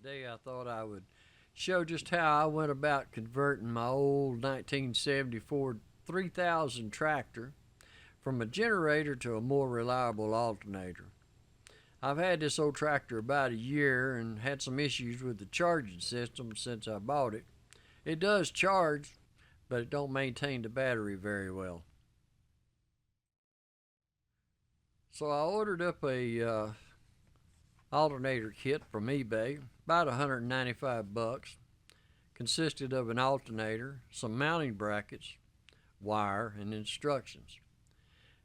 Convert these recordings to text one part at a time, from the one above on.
Today I thought I would show just how I went about converting my old 1974 3000 tractor from a generator to a more reliable alternator. I've had this old tractor about a year and had some issues with the charging system since I bought it. It does charge, but it don't maintain the battery very well. So I ordered up a alternator kit from eBay, about 195 bucks. Consisted of an alternator, some mounting brackets, wire, and instructions.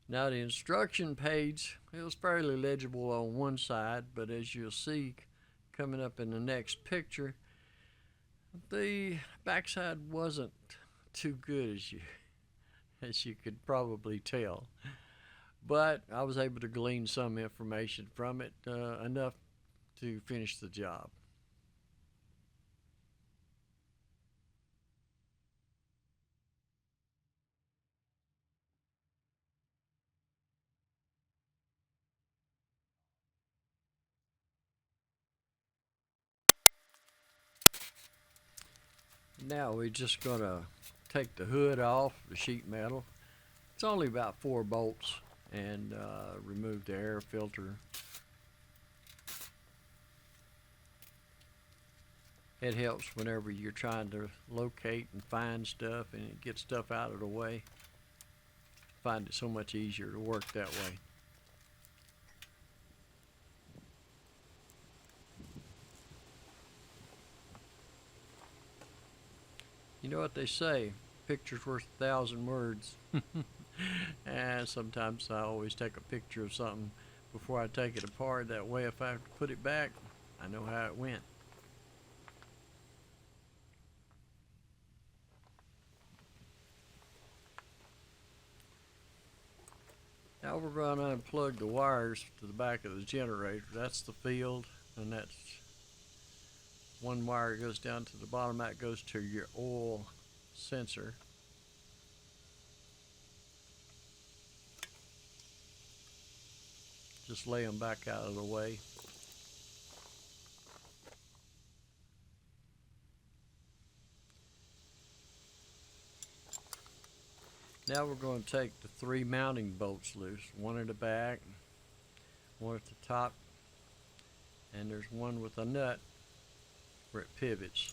Now the instruction page, it was fairly legible on one side, but as you'll see coming up in the next picture, the backside wasn't too good as you could probably tell. But I was able to glean some information from it, enough to finish the job. Now we're just going to take the hood off the sheet metal. It's only about 4 bolts, and remove the air filter. It helps whenever you're trying to locate and find stuff and get stuff out of the way. Find it so much easier to work that way. You know what they say, picture's worth 1,000 words. And sometimes I always take a picture of something before I take it apart. That way if I have to put it back, I know how it went. Now we're going to unplug the wires to the back of the generator. That's the field, and that's one wire goes down to the bottom. That goes to your oil sensor. Just lay them back out of the way. Now we're going to take the 3 mounting bolts loose. One at the back, one at the top, and there's one with a nut where it pivots.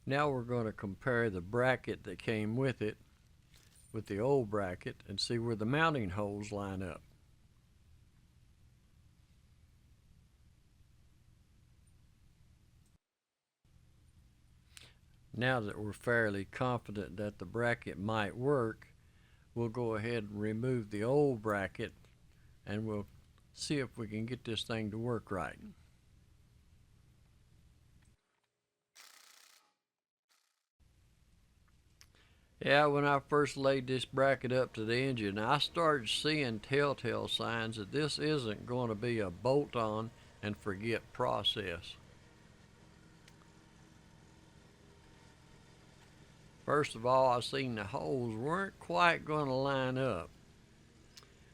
Now we're going to compare the bracket that came with it with the old bracket and see where the mounting holes line up. Now that we're fairly confident that the bracket might work, we'll go ahead and remove the old bracket and we'll see if we can get this thing to work right. Yeah, when I first laid this bracket up to the engine, I started seeing telltale signs that this isn't going to be a bolt-on and forget process. First of all, I seen the holes weren't quite going to line up.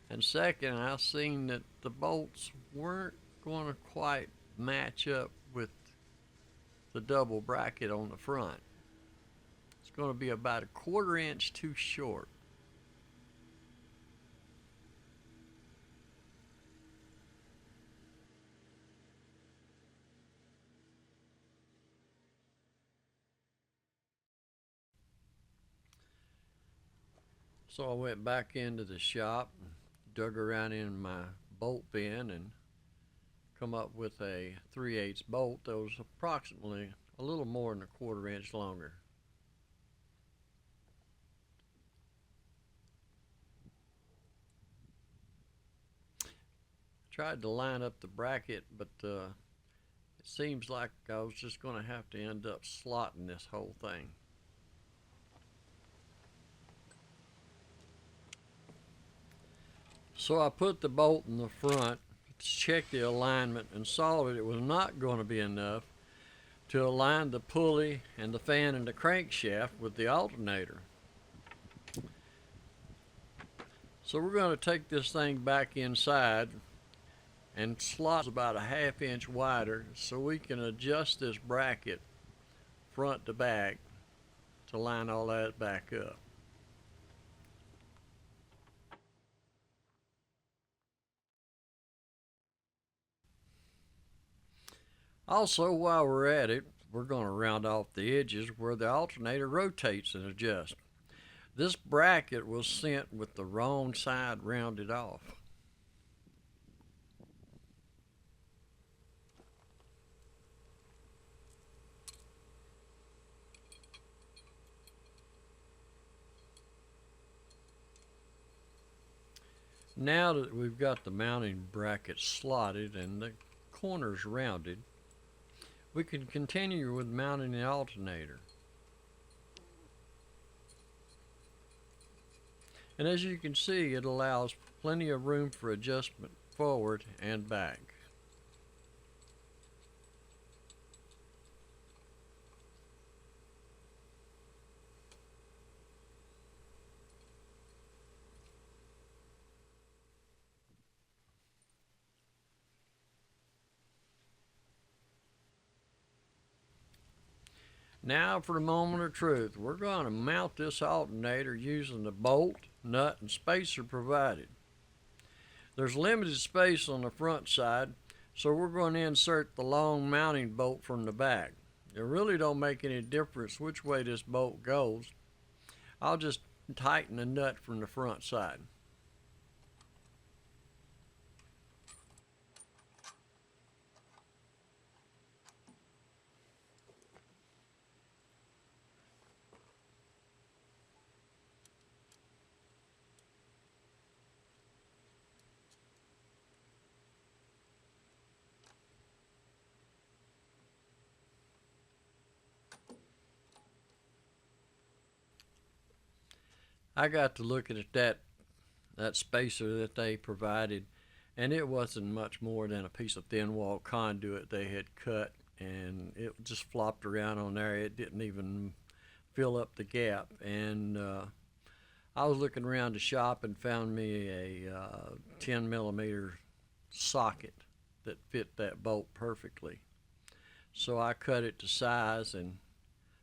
And second, I seen that the bolts weren't going to quite match up with the double bracket on the front. It's going to be about 1/4 inch too short. So I went back into the shop, dug around in my bolt bin, and come up with a 3/8 bolt that was approximately a little more than 1/4 inch longer. Tried to line up the bracket, but it seems like I was just going to have to end up slotting this whole thing. So I put the bolt in the front to check the alignment and saw that it was not going to be enough to align the pulley and the fan and the crankshaft with the alternator. So we're going to take this thing back inside and slot about a ½ inch wider so we can adjust this bracket front to back to line all that back up. Also, while we're at it, we're going to round off the edges where the alternator rotates and adjusts. This bracket was sent with the wrong side rounded off. Now that we've got the mounting bracket slotted and the corners rounded, we can continue with mounting the alternator. And as you can see, it allows plenty of room for adjustment forward and back. Now for the moment of truth. We're going to mount this alternator using the bolt, nut, and spacer provided. There's limited space on the front side, so we're going to insert the long mounting bolt from the back. It really don't make any difference which way this bolt goes. I'll just tighten the nut from the front side. I got to looking at that spacer that they provided, and it wasn't much more than a piece of thin wall conduit they had cut, and it just flopped around on there. It didn't even fill up the gap. And I was looking around the shop and found me a 10mm socket that fit that bolt perfectly. So I cut it to size and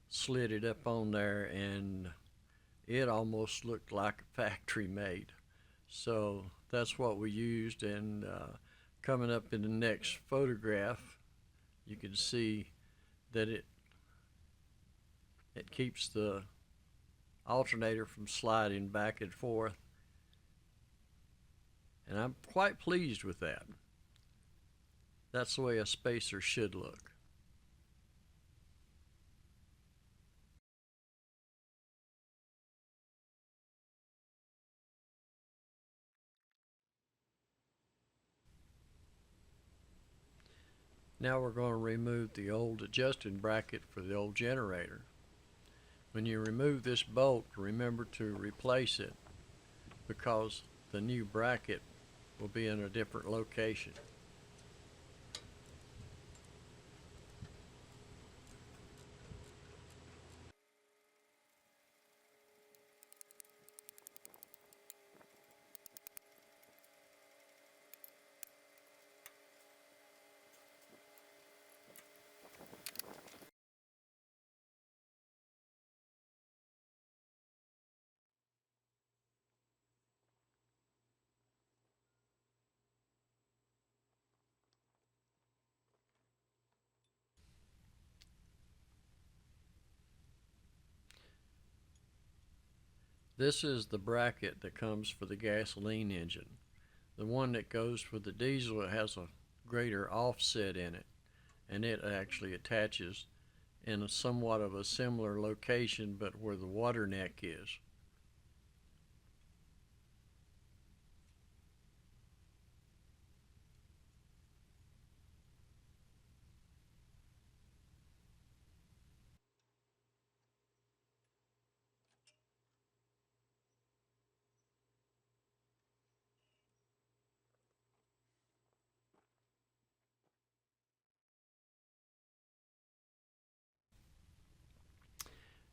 slid it up on there, and it almost looked like a factory made. So that's what we used, and coming up in the next photograph, you can see that it keeps the alternator from sliding back and forth, and I'm quite pleased with that. That's the way a spacer should look. Now we're going to remove the old adjusting bracket for the old generator. When you remove this bolt, remember to replace it because the new bracket will be in a different location. This is the bracket that comes for the gasoline engine. The one that goes for the diesel, it has a greater offset in it, and it actually attaches in a somewhat of a similar location, but where the water neck is.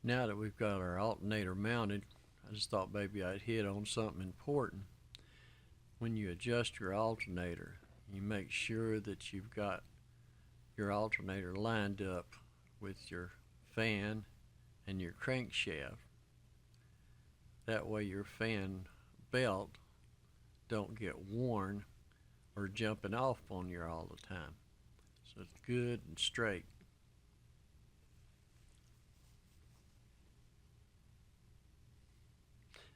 Now that we've got our alternator mounted, I just thought maybe I'd hit on something important. When you adjust your alternator, you make sure that you've got your alternator lined up with your fan and your crankshaft. That way your fan belt don't get worn or jumping off on you all the time. So it's good and straight.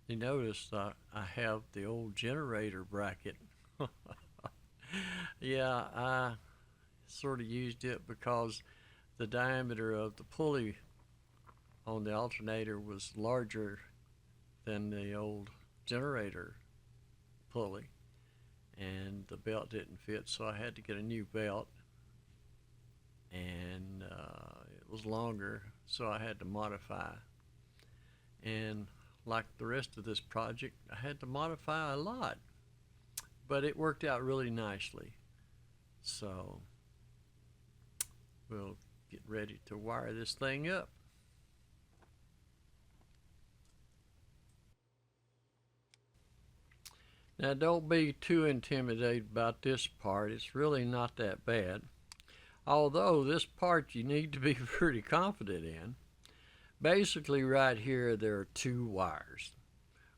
You notice I have the old generator bracket. Yeah, I sort of used it because the diameter of the pulley on the alternator was larger than the old generator pulley, and the belt didn't fit, so I had to get a new belt, and it was longer, so I had to modify. And like the rest of this project, I had to modify a lot, but it worked out really nicely. So we'll get ready to wire this thing up. Now don't be too intimidated about this part. It's really not that bad. Although this part you need to be pretty confident in. Basically right here there are two wires.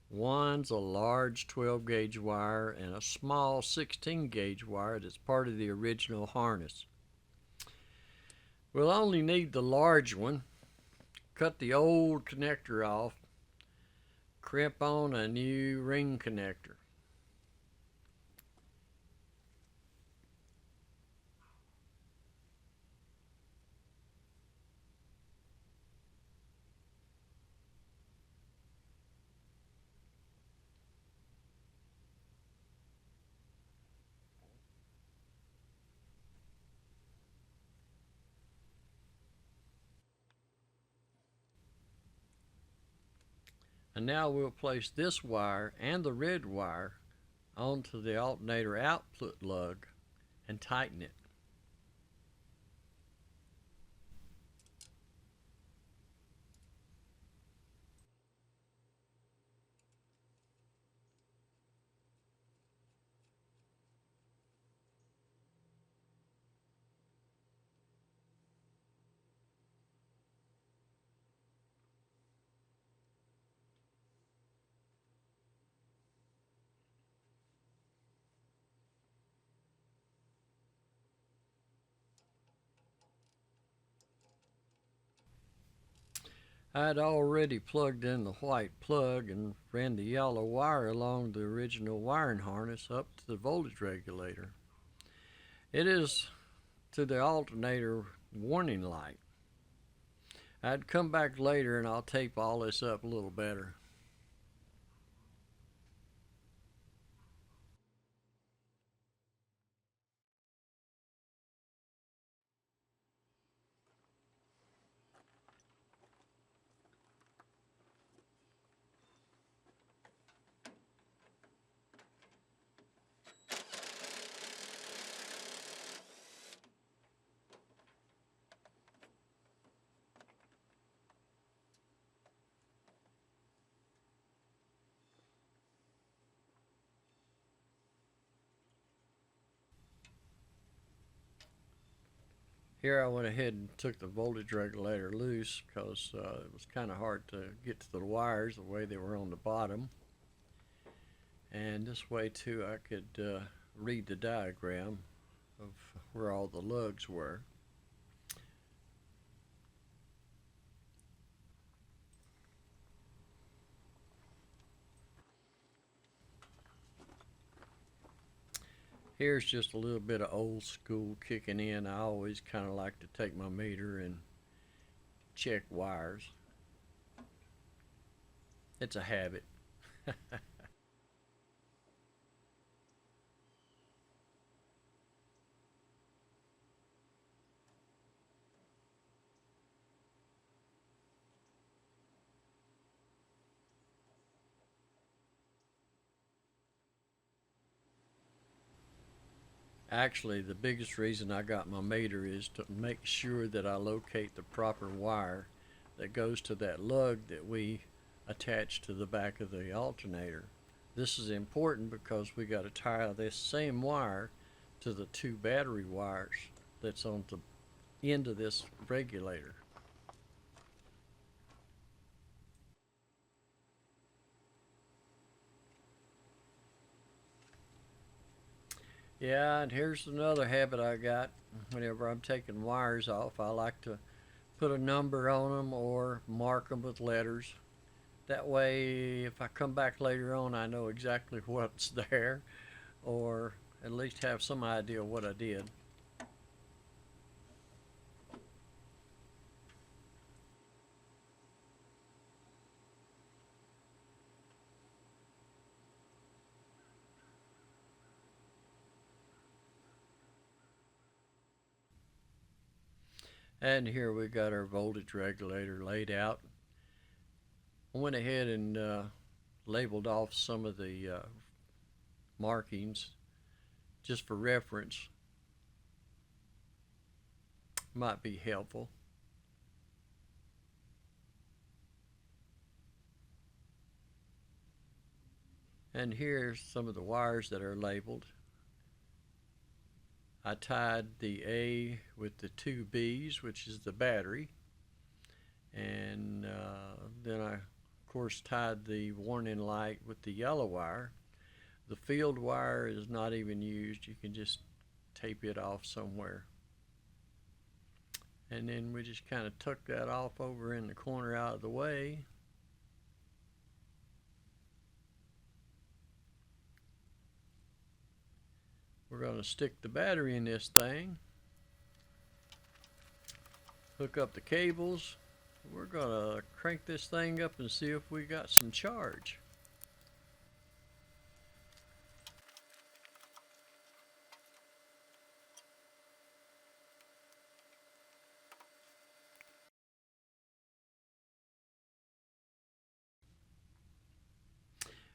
One's a large 12 gauge wire and a small 16 gauge wire that's part of the original harness. We'll only need the large one. Cut the old connector off. Crimp on a new ring connector. And now we'll place this wire and the red wire onto the alternator output lug and tighten it. I had already plugged in the white plug and ran the yellow wire along the original wiring harness up to the voltage regulator. It is to the alternator warning light. I'd come back later and I'll tape all this up a little better. Here I went ahead and took the voltage regulator loose because it was kind of hard to get to the wires the way they were on the bottom. And this way too I could read the diagram of where all the lugs were. Here's just a little bit of old school kicking in. I always kind of like to take my meter and check wires. It's a habit. Actually, the biggest reason I got my meter is to make sure that I locate the proper wire that goes to that lug that we attach to the back of the alternator. This is important because we got to tie this same wire to the two battery wires that's on the end of this regulator. Yeah, and here's another habit I got. Whenever I'm taking wires off, I like to put a number on them or mark them with letters. That way, if I come back later on, I know exactly what's there, or at least have some idea what I did. And here we got our voltage regulator laid out. I went ahead and labeled off some of the markings just for reference. Might be helpful. And here's some of the wires that are labeled. I tied the A with the two B's, which is the battery, and then I of course tied the warning light with the yellow wire. The field wire is not even used. You can just tape it off somewhere. And then we just kind of tuck that off over in the corner out of the way. We're going to stick the battery in this thing, hook up the cables. We're going to crank this thing up and see if we got some charge.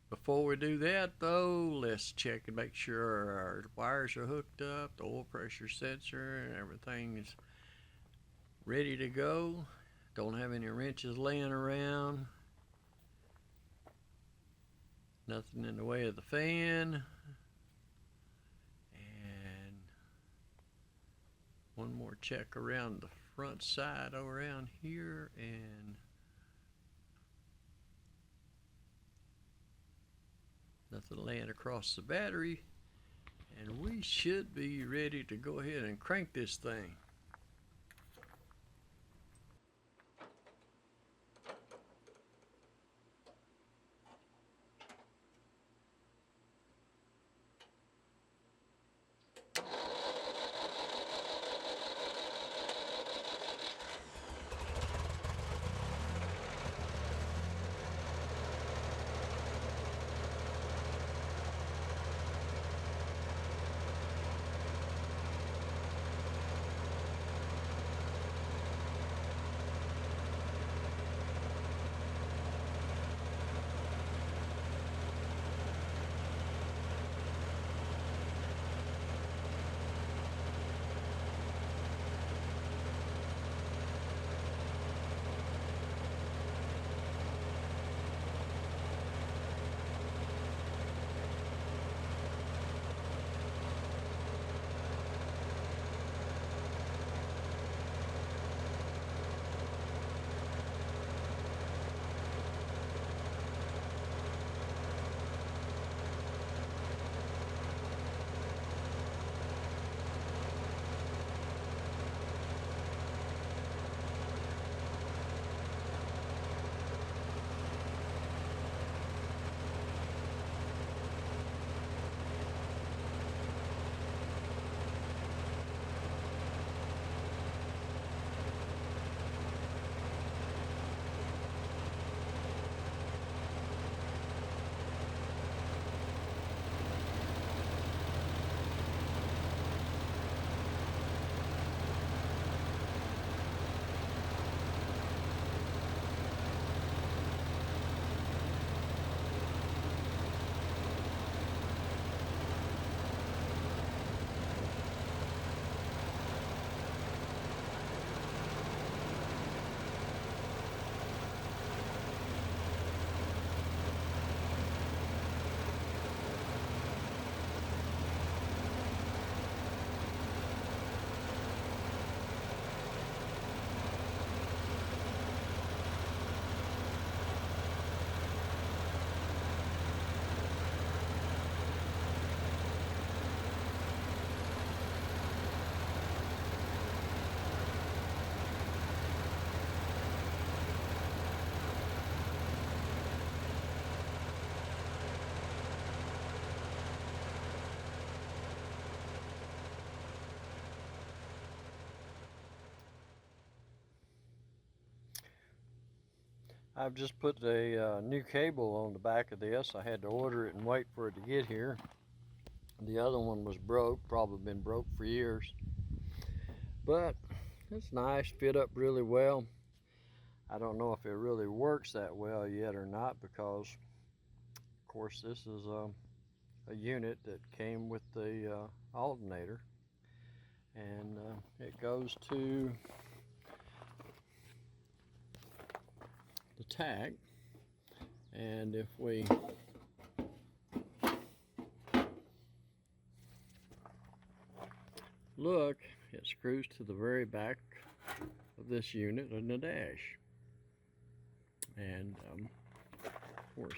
Before we do that though, let's check and make sure our wires are hooked up, the oil pressure sensor and everything is ready to go. Don't have any wrenches laying around. Nothing in the way of the fan. And one more check around the front side around here, and nothing laying across the battery, and we should be ready to go ahead and crank this thing. I've just put a new cable on the back of this. I had to order it and wait for it to get here. The other one was broke, probably been broke for years. But it's nice, fit up really well. I don't know if it really works that well yet or not, because of course this is a unit that came with the alternator, and it goes to the tach, and if we look, it screws to the very back of this unit in the dash, and of course